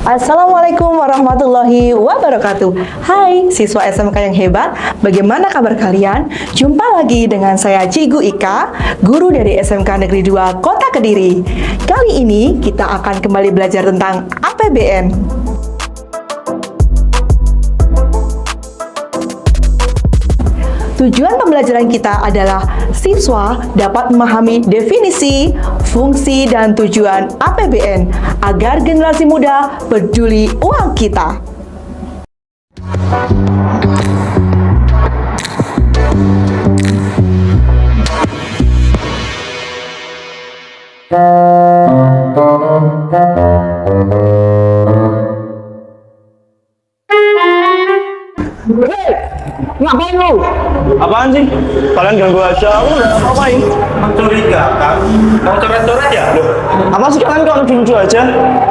Assalamualaikum warahmatullahi wabarakatuh. Hai siswa SMK yang hebat, bagaimana kabar kalian? Jumpa lagi dengan saya Cikgu Ika, guru dari SMK Negeri 2 Kota Kediri. Kali ini kita akan kembali belajar tentang APBN. Tujuan pembelajaran kita adalah siswa dapat memahami definisi, fungsi, dan tujuan APBN agar generasi muda peduli uang kita. Ngapain lu? Apaan sih? Kalian ganggu aja, aku udah ngapain? Mencurigakan, mau coret-coret ya? Loh, Apa sih kalian kok lucu aja?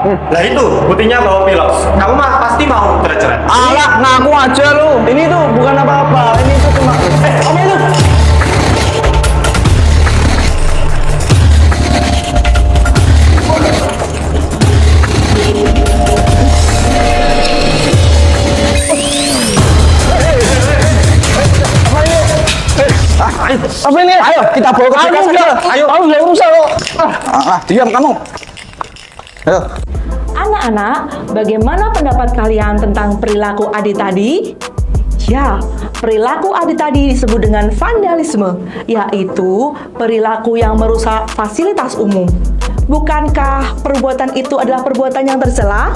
lah itu buktinya bawa pilot. Kamu mah pasti mau coret-coret. Alah, ngaku aja lu. Ini tuh bukan apa-apa, ini tuh cuma... apa itu? Apa ini? Ayo kita bawa ke BK saja. Ayo, kamu nggak urusan lo. Diam kamu. Ayo. Anak-anak, bagaimana pendapat kalian tentang perilaku Adi tadi? Ya, perilaku Adi tadi disebut dengan vandalisme, yaitu perilaku yang merusak fasilitas umum. Bukankah perbuatan itu adalah perbuatan yang tercela?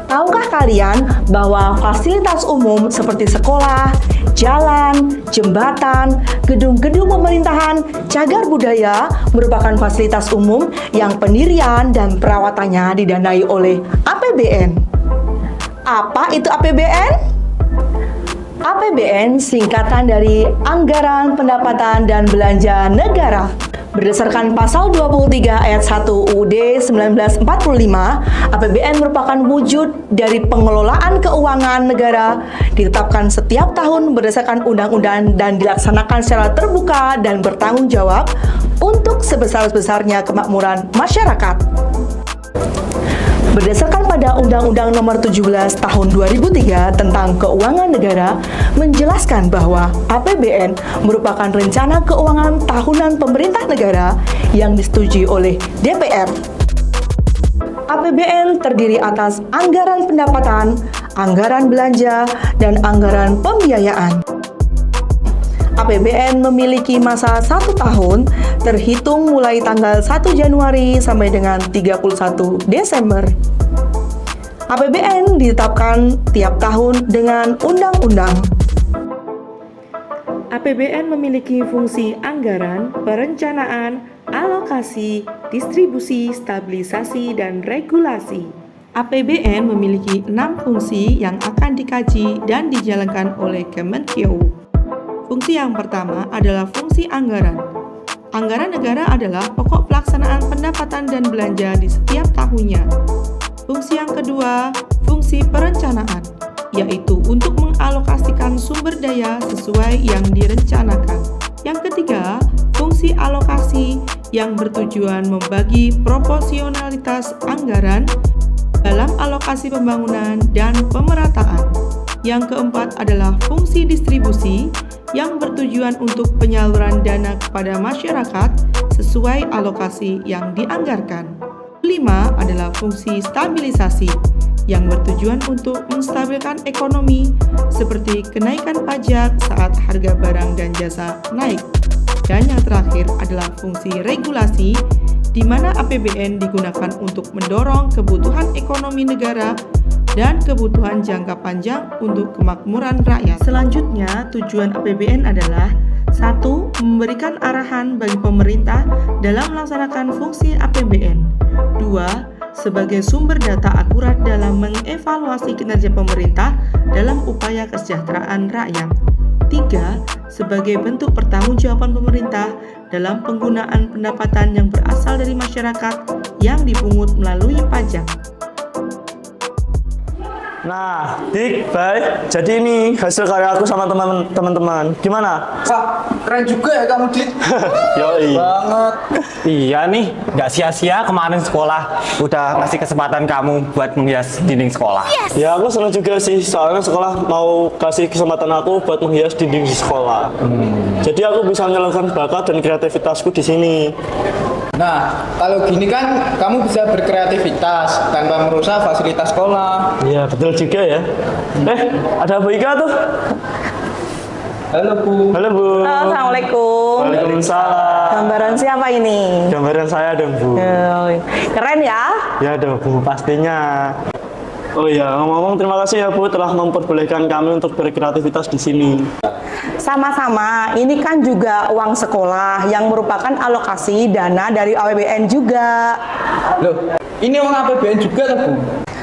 Tahukah kalian bahwa fasilitas umum seperti sekolah, jalan, jembatan, gedung-gedung pemerintahan, cagar budaya merupakan fasilitas umum yang pendirian dan perawatannya didanai oleh APBN. Apa itu APBN? APBN singkatan dari Anggaran Pendapatan dan Belanja Negara. Berdasarkan pasal 23 ayat 1 UUD 1945, APBN merupakan wujud dari pengelolaan keuangan negara, ditetapkan setiap tahun berdasarkan undang-undang dan dilaksanakan secara terbuka dan bertanggung jawab untuk sebesar-besarnya kemakmuran masyarakat. Berdasarkan pada Undang-Undang Nomor 17 Tahun 2003 tentang Keuangan Negara menjelaskan bahwa APBN merupakan rencana keuangan tahunan pemerintah negara yang disetujui oleh DPR. APBN terdiri atas anggaran pendapatan, anggaran belanja, dan anggaran pembiayaan. APBN memiliki masa 1 tahun terhitung mulai tanggal 1 Januari sampai dengan 31 Desember. APBN ditetapkan tiap tahun dengan undang-undang. APBN memiliki fungsi anggaran, perencanaan, alokasi, distribusi, stabilisasi, dan regulasi. APBN memiliki 6 fungsi yang akan dikaji dan dijalankan oleh Kemenkeu. Fungsi yang pertama adalah fungsi anggaran. Anggaran negara adalah pokok pelaksanaan pendapatan dan belanja di setiap tahunnya. Fungsi yang kedua, fungsi perencanaan, yaitu untuk mengalokasikan sumber daya sesuai yang direncanakan. Yang ketiga, fungsi alokasi yang bertujuan membagi proporsionalitas anggaran dalam alokasi pembangunan dan pemerataan. Yang keempat adalah fungsi distribusi yang bertujuan untuk penyaluran dana kepada masyarakat sesuai alokasi yang dianggarkan. Kelima adalah fungsi stabilisasi yang bertujuan untuk menstabilkan ekonomi seperti kenaikan pajak saat harga barang dan jasa naik. Dan yang terakhir adalah fungsi regulasi di mana APBN digunakan untuk mendorong kebutuhan ekonomi negara dan kebutuhan jangka panjang untuk kemakmuran rakyat. Selanjutnya, tujuan APBN adalah 1. Memberikan arahan bagi pemerintah dalam melaksanakan fungsi APBN. 2. Sebagai sumber data akurat dalam mengevaluasi kinerja pemerintah dalam upaya kesejahteraan rakyat. 3. Sebagai bentuk pertanggungjawaban pemerintah dalam penggunaan pendapatan yang berasal dari masyarakat yang dipungut melalui pajak. Nah, Dik, baik. Jadi ini hasil karya aku sama teman-teman. Gimana? Wah, keren juga ya kamu, Dik. Yoi. Banget. Iya nih, nggak sia-sia kemarin sekolah udah kasih kesempatan kamu buat menghias dinding sekolah. Ya aku senang juga sih, soalnya sekolah mau kasih kesempatan aku buat menghias dinding di sekolah. Jadi aku bisa menyalurkan bakat dan kreativitasku di sini. Nah, kalau gini kan kamu bisa berkreativitas tanpa merusak fasilitas sekolah. Iya, betul juga ya. Ada Bu Ika tuh. Halo, Bu. Halo Bu. Assalamualaikum. Waalaikumsalam. Gambaran siapa ini? Gambaran saya dong Bu. Keren ya? Ya dong Bu, pastinya. Oh iya, ngomong-ngomong terima kasih ya Bu telah memperbolehkan kami untuk berkreativitas di sini. Sama-sama. Ini kan juga uang sekolah yang merupakan alokasi dana dari APBN juga. Loh, ini uang APBN juga loh, Bu.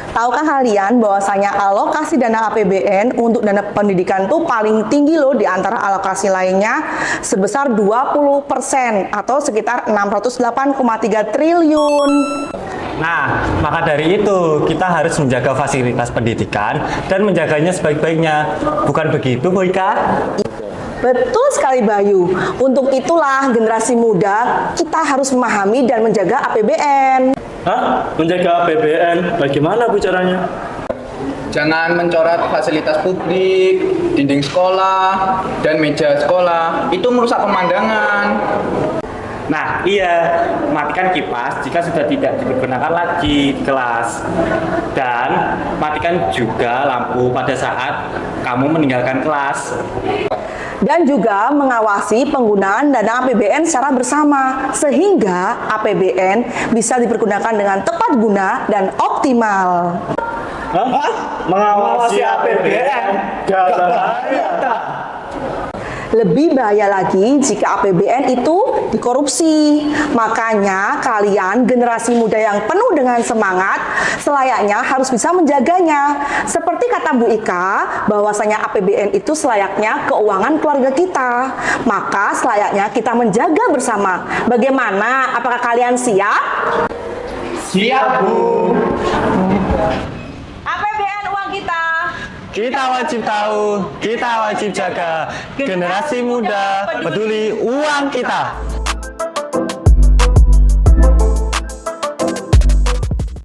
Tahukah kalian bahwasanya alokasi dana APBN untuk dana pendidikan tuh paling tinggi loh di antara alokasi lainnya sebesar 20% atau sekitar 608,3 triliun. Nah, maka dari itu kita harus menjaga fasilitas pendidikan dan menjaganya sebaik-baiknya. Bukan begitu, Bu Ika? Betul sekali Bayu. Untuk itulah generasi muda kita harus memahami dan menjaga APBN. Hah? Menjaga APBN? Bagaimana Bu caranya? Jangan mencoret fasilitas publik, dinding sekolah, dan meja sekolah. Itu merusak pemandangan. Nah, iya, matikan kipas jika sudah tidak digunakan lagi di kelas. Dan matikan juga lampu pada saat kamu meninggalkan kelas. Dan juga mengawasi penggunaan dana APBN secara bersama sehingga APBN bisa dipergunakan dengan tepat guna dan optimal. Hah? Mengawasi APBN? Gak bahaya. Lebih bahaya lagi jika APBN itu dikorupsi. Makanya kalian generasi muda yang penuh dengan semangat selayaknya harus bisa menjaganya. Seperti kata Bu Ika, bahwasanya APBN itu selayaknya keuangan keluarga kita. Maka selayaknya kita menjaga bersama. Bagaimana? Apakah kalian siap? Siap, Bu. APBN uang kita. Kita wajib tahu, kita wajib jaga. Generasi muda peduli uang kita.